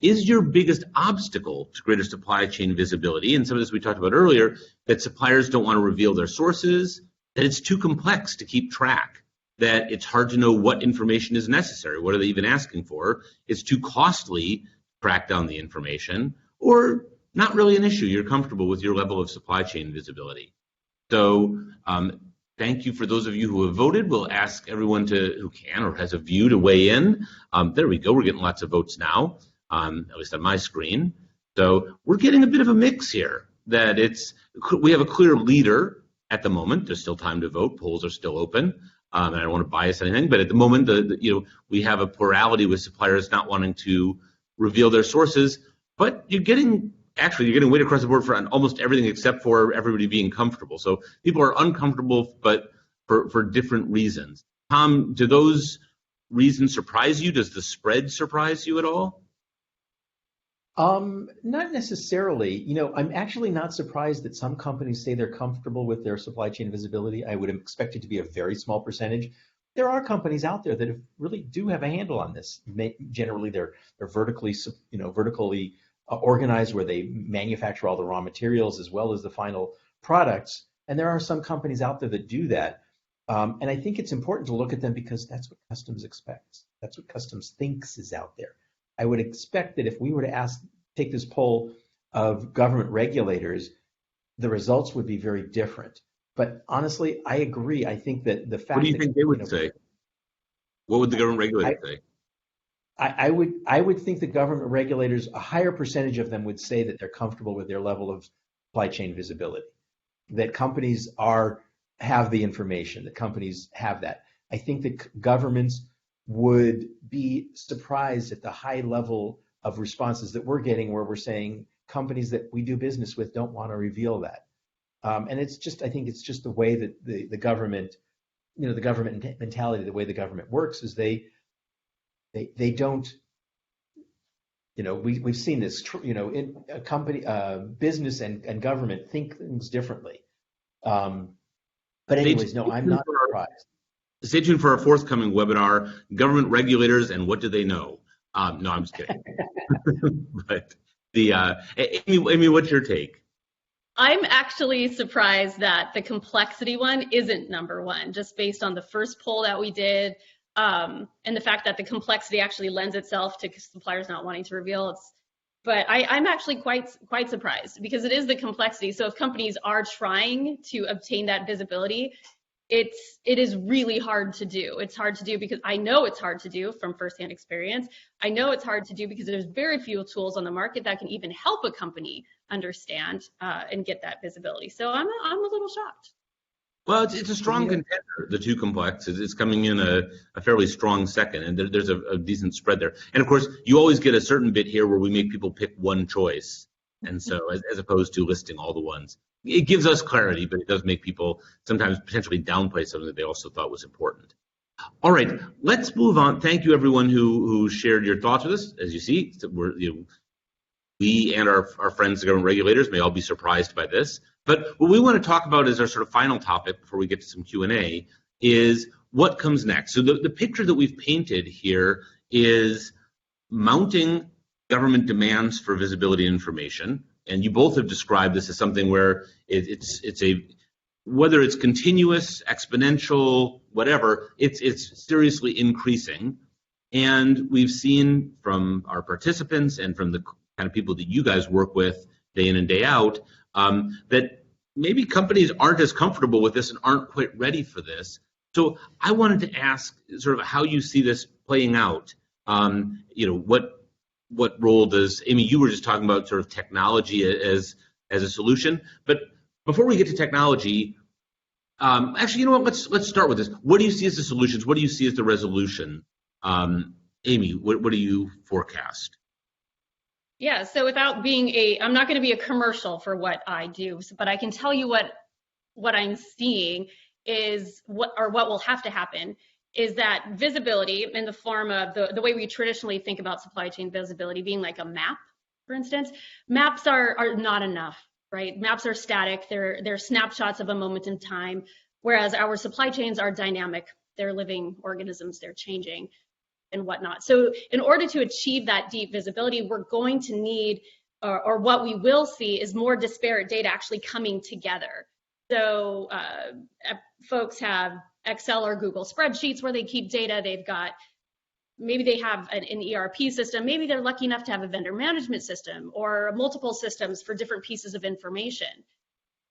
your biggest obstacle to greater supply chain visibility, and some of this we talked about earlier, that suppliers don't want to reveal their sources, that it's too complex to keep track, that it's hard to know what information is necessary. What are they even asking for? It's too costly to track down the information, or not really an issue. You're comfortable with your level of supply chain visibility. So thank you for those of you who have voted. We'll ask everyone who can or has a view to weigh in. There we go. We're getting lots of votes now, at least on my screen. So we're getting a bit of a mix here. That we have a clear leader at the moment. There's still time to vote. Polls are still open. And I don't want to bias anything, but at the moment, we have a plurality with suppliers not wanting to reveal their sources. But you're getting weight across the board for almost everything except for everybody being comfortable. So people are uncomfortable, but for different reasons. Tom, do those reasons surprise you? Does the spread surprise you at all? Not necessarily. I'm actually not surprised that some companies say they're comfortable with their supply chain visibility. I would expect it to be a very small percentage. There are companies out there that really do have a handle on this. Generally, they're vertically organized, where they manufacture all the raw materials as well as the final products. And there are some companies out there that do that. And I think it's important to look at them because that's what customs expects. That's what customs thinks is out there. I would expect that if we were to take this poll of government regulators, the results would be very different. But honestly, I agree. I think that the fact. What do you think they would say? What would the government regulators say? I would think the government regulators, a higher percentage of them would say that they're comfortable with their level of supply chain visibility, that companies have the information, that companies have that. I think that governments would be surprised at the high level of responses that we're getting, where we're saying companies that we do business with don't want to reveal that. And I think it's just the way that the government, the government mentality, the way the government works is they don't, we've seen this, in a company, business and government think things differently. But anyways, no, I'm not surprised. Stay tuned for our forthcoming webinar, Government Regulators and What Do They Know? No, I'm just kidding. But Amy, what's your take? I'm actually surprised that the complexity one isn't number one, just based on the first poll that we did, and the fact that the complexity actually lends itself to suppliers not wanting to reveal. But I'm actually quite surprised, because it is the complexity. So if companies are trying to obtain that visibility, it is really hard to do. It's hard to do because I know it's hard to do from firsthand experience. I know it's hard to do because there's very few tools on the market that can even help a company understand and get that visibility. So I'm a little shocked. Well, it's a strong contender, the too complex. It's coming in a fairly strong second, and there's a decent spread there. And of course, you always get a certain bit here where we make people pick one choice, and so as opposed to listing all the ones. It gives us clarity, but it does make people sometimes potentially downplay something that they also thought was important. All right, let's move on. Thank you, everyone who shared your thoughts with us. As you see, we and our friends, the government regulators, may all be surprised by this. But what we want to talk about as our sort of final topic before we get to some Q&A is what comes next. So the picture that we've painted here is mounting government demands for visibility and information. And you both have described this as something where whether it's continuous, exponential, whatever, it's seriously increasing. And we've seen from our participants and from the kind of people that you guys work with day in and day out, that maybe companies aren't as comfortable with this and aren't quite ready for this. So I wanted to ask sort of how you see this playing out. What role does, Amy, you were just talking about sort of technology as a solution, but before we get to technology, actually, you know what, let's start with this. What do you see as the solutions? What do you see as the resolution? Amy, what do you forecast? Yeah, so without being I'm not going to be a commercial for what I do, but I can tell you what I'm seeing is what will have to happen is that visibility in the form of the way we traditionally think about supply chain visibility being like a map, for instance. Maps are not enough, right? Maps are static. They're snapshots of a moment in time, whereas our supply chains are dynamic. They're living organisms. They're changing and whatnot. So in order to achieve that deep visibility, we're going to need, or what we will see is more disparate data actually coming together. So folks have Excel or Google spreadsheets where they keep data. Maybe they have an ERP system. Maybe they're lucky enough to have a vendor management system or multiple systems for different pieces of information.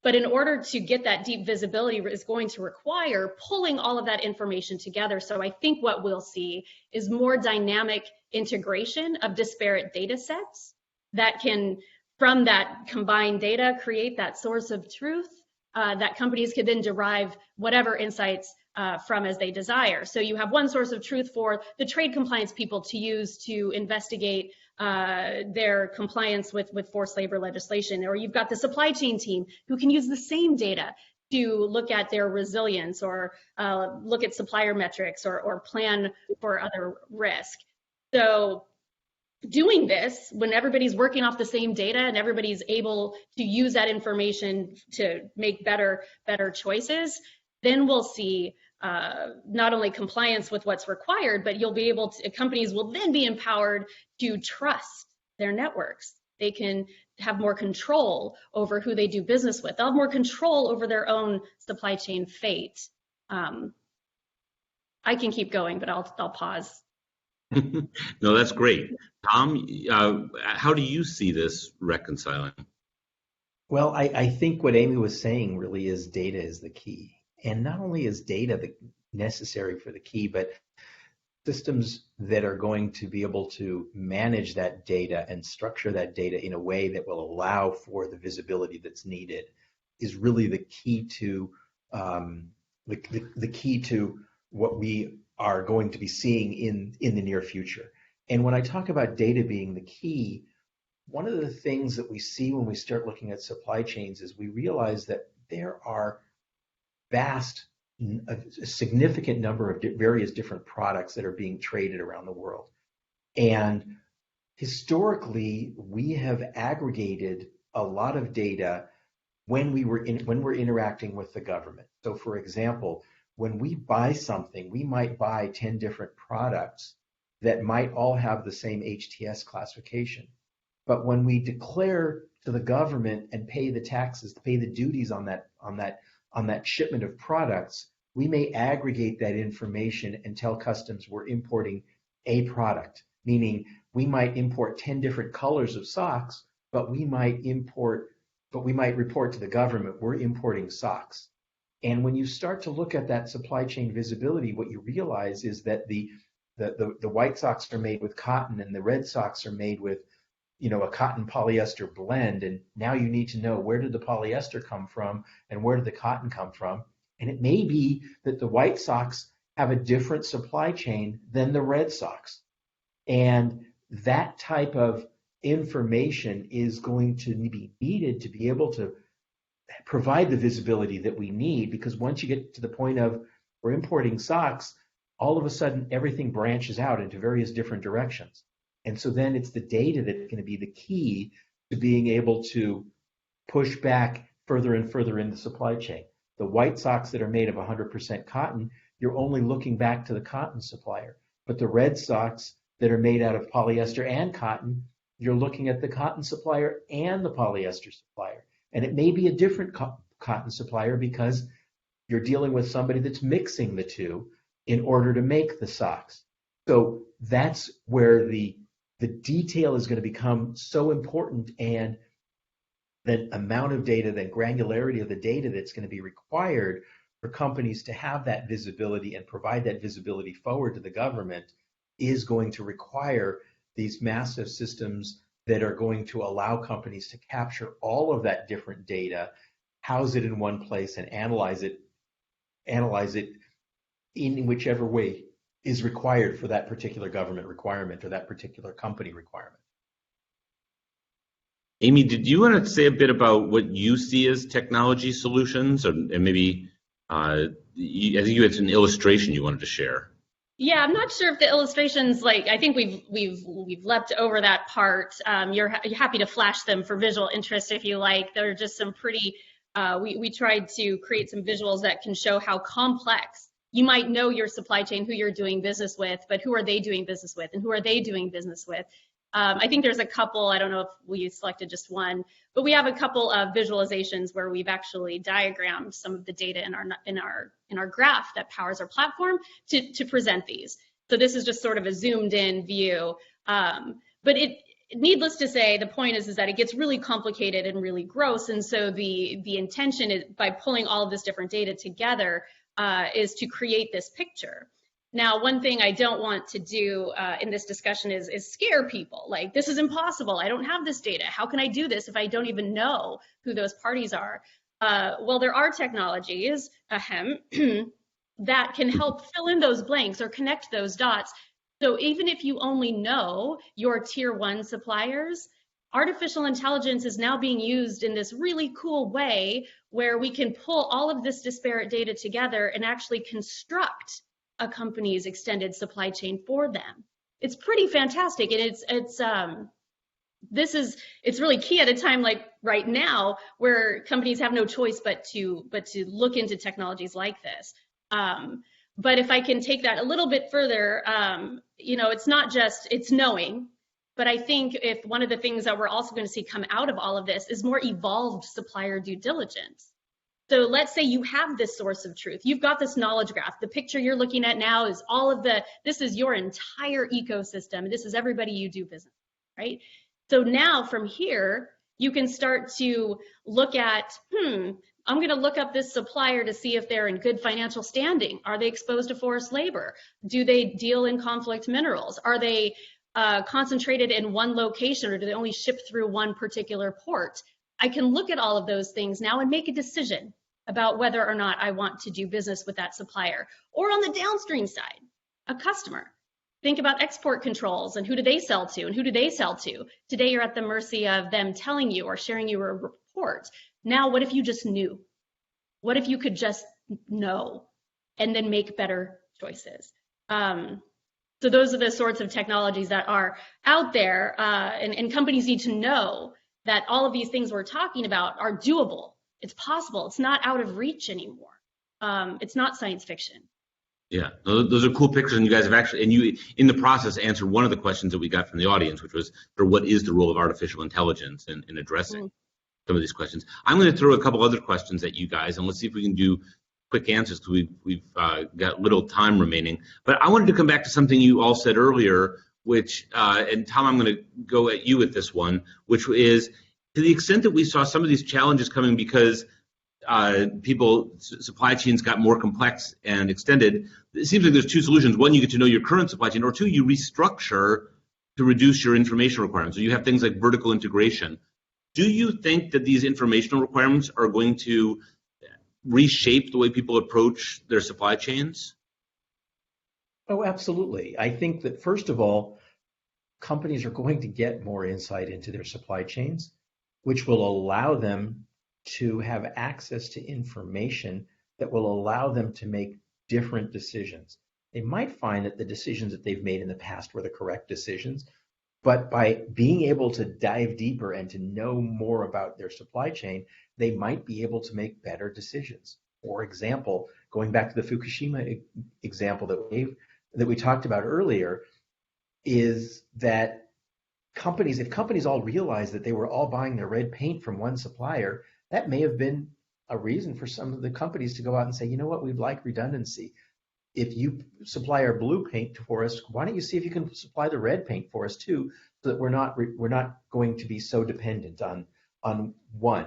But in order to get that deep visibility is going to require pulling all of that information together. So I think what we'll see is more dynamic integration of disparate data sets that can, from that combined data, create that source of truth that companies could then derive whatever insights from as they desire. So you have one source of truth for the trade compliance people to use to investigate their compliance with forced labor legislation, or you've got the supply chain team who can use the same data to look at their resilience or look at supplier metrics or plan for other risk. So doing this when everybody's working off the same data and everybody's able to use that information to make better choices, then we'll see not only compliance with what's required, but you'll be able to, companies will then be empowered to trust their networks. They can have more control over who they do business with. They'll have more control over their own supply chain fate. I can keep going, but I'll pause. No, that's great. Tom, how do you see this reconciling? Well, I think what Amy was saying really is data is the key. And not only is data necessary for the key, but systems that are going to be able to manage that data and structure that data in a way that will allow for the visibility that's needed is really the key to the key to what we are going to be seeing in the near future. And when I talk about data being the key, one of the things that we see when we start looking at supply chains is we realize that there are a significant number of various different products that are being traded around the world. And historically, we have aggregated a lot of data when we're interacting with the government. So for example, when we buy something, we might buy 10 different products that might all have the same HTS classification. But when we declare to the government and pay the taxes, pay the duties on that shipment of products, we may aggregate that information and tell customs we're importing a product, meaning we might import 10 different colors of socks, but we might report to the government we're importing socks. And when you start to look at that supply chain visibility, what you realize is that the white socks are made with cotton and the red socks are made with, a cotton polyester blend. And now you need to know, where did the polyester come from and where did the cotton come from? And it may be that the white socks have a different supply chain than the red socks. And that type of information is going to be needed to be able to provide the visibility that we need, because once you get to the point of we're importing socks, all of a sudden everything branches out into various different directions. And so then it's the data that's going to be the key to being able to push back further and further in the supply chain. The white socks that are made of 100% cotton, you're only looking back to the cotton supplier. But the red socks that are made out of polyester and cotton, you're looking at the cotton supplier and the polyester supplier. And it may be a different cotton supplier because you're dealing with somebody that's mixing the two in order to make the socks. So that's where the detail is going to become so important, and the amount of data, the granularity of the data that's going to be required for companies to have that visibility and provide that visibility forward to the government is going to require these massive systems that are going to allow companies to capture all of that different data, house it in one place, and analyze it in whichever way is required for that particular government requirement or that particular company requirement. Amy, did you want to say a bit about what you see as technology solutions, and maybe I think you had an illustration you wanted to share. Yeah, I'm not sure if the illustrations, I think we've leapt over that part. You're happy to flash them for visual interest if you like. They're just some pretty, we tried to create some visuals that can show how complex. You might know your supply chain, who you're doing business with, but who are they doing business with and who are they doing business with? I think there's a couple, I don't know if we selected just one, but we have a couple of visualizations where we've actually diagrammed some of the data in our graph that powers our platform to present these. So this is just sort of a zoomed in view. But needless to say, the point is that it gets really complicated and really gross. And so the intention is, by pulling all of this different data together, is to create this picture. Now, one thing I don't want to do in this discussion is scare people. Like, this is impossible. I don't have this data. How can I do this if I don't even know who those parties are? Well, there are technologies that can help fill in those blanks or connect those dots. So even if you only know your tier 1 suppliers, artificial intelligence is now being used in this really cool way where we can pull all of this disparate data together and actually construct a company's extended supply chain for them. It's pretty fantastic, and it's really key at a time like right now where companies have no choice but to look into technologies like this. But if I can take that a little bit further, it's not just it's knowing, but I think if one of the things that we're also going to see come out of all of this is more evolved supplier due diligence. So let's say you have this source of truth. You've got this knowledge graph. The picture you're looking at now is this is your entire ecosystem. This is everybody you do business, right? So now from here, you can start to look at, I'm going to look up this supplier to see if they're in good financial standing. Are they exposed to forced labor? Do they deal in conflict minerals? Are they concentrated in one location, or do they only ship through one particular port? I can look at all of those things now and make a decision about whether or not I want to do business with that supplier. Or on the downstream side, a customer. Think about export controls and who do they sell to and who do they sell to? Today you're at the mercy of them telling you or sharing you a report. Now, what if you just knew? What if you could just know and then make better choices? So those are the sorts of technologies that are out there, and companies need to know that all of these things we're talking about are doable. It's possible. It's not out of reach anymore. It's not science fiction. Yeah, those are cool pictures, and you guys have actually, and you in the process answered one of the questions that we got from the audience, which was for what is the role of artificial intelligence in addressing some of these questions. I'm going to throw a couple other questions at you guys, and let's see if we can do quick answers because we've got little time remaining. But I wanted to come back to something you all said earlier, which, and Tom, I'm going to go at you with this one, which is to the extent that we saw some of these challenges coming because supply chains got more complex and extended. It seems like there's two solutions. One, you get to know your current supply chain, or two, you restructure to reduce your information requirements. So you have things like vertical integration. Do you think that these informational requirements are going to reshape the way people approach their supply chains? Oh, absolutely. I think that, first of all, companies are going to get more insight into their supply chains, which will allow them to have access to information that will allow them to make different decisions. They might find that the decisions that they've made in the past were the correct decisions, but by being able to dive deeper and to know more about their supply chain, they might be able to make better decisions. For example, going back to the Fukushima example that we talked about earlier, is that if companies all realized that they were all buying their red paint from one supplier, that may have been a reason for some of the companies to go out and say, you know what, we'd like redundancy. If you supply our blue paint for us, why don't you see if you can supply the red paint for us too, so that we're not going to be so dependent on one.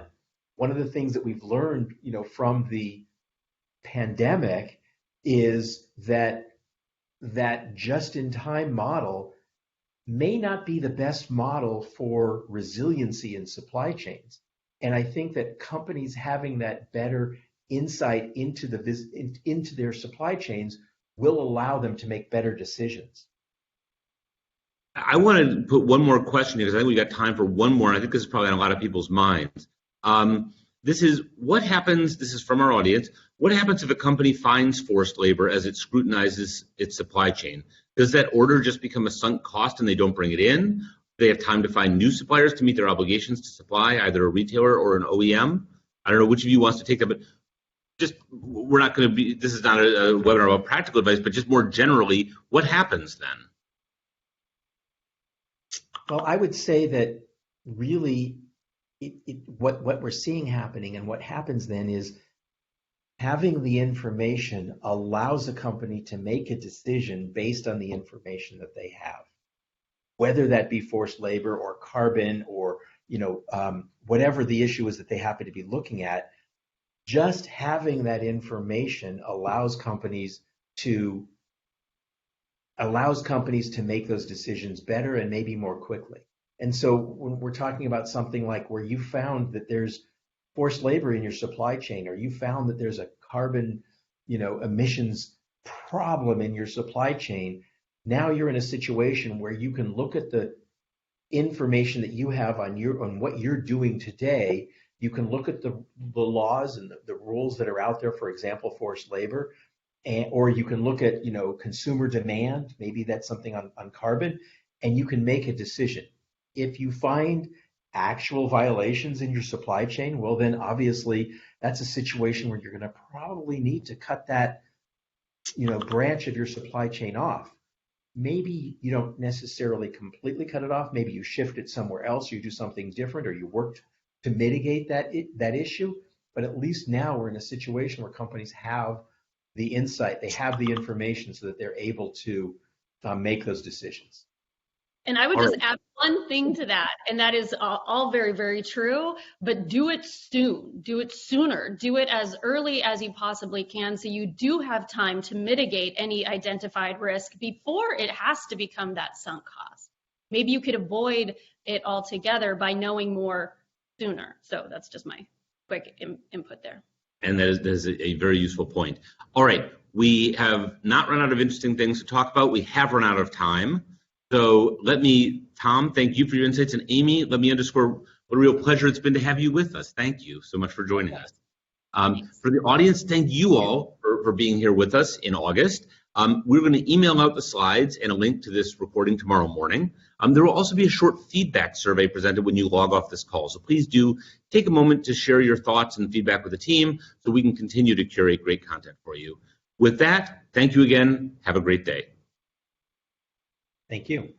One of the things that we've learned, from the pandemic is that just-in-time model may not be the best model for resiliency in supply chains. And I think that companies having that better insight into their supply chains will allow them to make better decisions. I want to put one more question here because I think we got time for one more. I think this is probably on a lot of people's minds. This is from our audience. What happens if a company finds forced labor as it scrutinizes its supply chain? Does that order just become a sunk cost and they don't bring it in? They have time to find new suppliers to meet their obligations to supply either a retailer or an OEM. I don't know which of you wants to take that, but this is not a webinar about practical advice, but just more generally, what happens then? Well, I would say that really what we're seeing happening and what happens then is having the information allows a company to make a decision based on the information that they have. Whether that be forced labor or carbon or whatever the issue is that they happen to be looking at, just having that information allows companies to make those decisions better and maybe more quickly. And so when we're talking about something like where you found that there's forced labor in your supply chain, or you found that there's a carbon emissions problem in your supply chain, now you're in a situation where you can look at the information that you have on what you're doing today. You can look at the laws and the rules that are out there, for example, forced labor, or you can look at consumer demand, maybe that's something on carbon, and you can make a decision. If you find actual violations in your supply chain, well then obviously that's a situation where you're going to probably need to cut that branch of your supply chain off. Maybe you don't necessarily completely cut it off. Maybe you shift it somewhere else, you do something different, or you work to mitigate that issue. But at least now we're in a situation where companies have the insight, they have the information so that they're able to make those decisions. And I would just add one thing to that, and that is all very, very true, but do it soon, do it sooner, do it as early as you possibly can so you do have time to mitigate any identified risk before it has to become that sunk cost. Maybe you could avoid it altogether by knowing more sooner. So that's just my quick input there. And that is a very useful point. All right, we have not run out of interesting things to talk about. We have run out of time. So Tom, thank you for your insights. And Amy, let me underscore what a real pleasure it's been to have you with us. Thank you so much for joining us. For the audience, thank you all for being here with us in August. We're going to email out the slides and a link to this recording tomorrow morning. There will also be a short feedback survey presented when you log off this call. So please do take a moment to share your thoughts and feedback with the team so we can continue to curate great content for you. With that, thank you again. Have a great day. Thank you.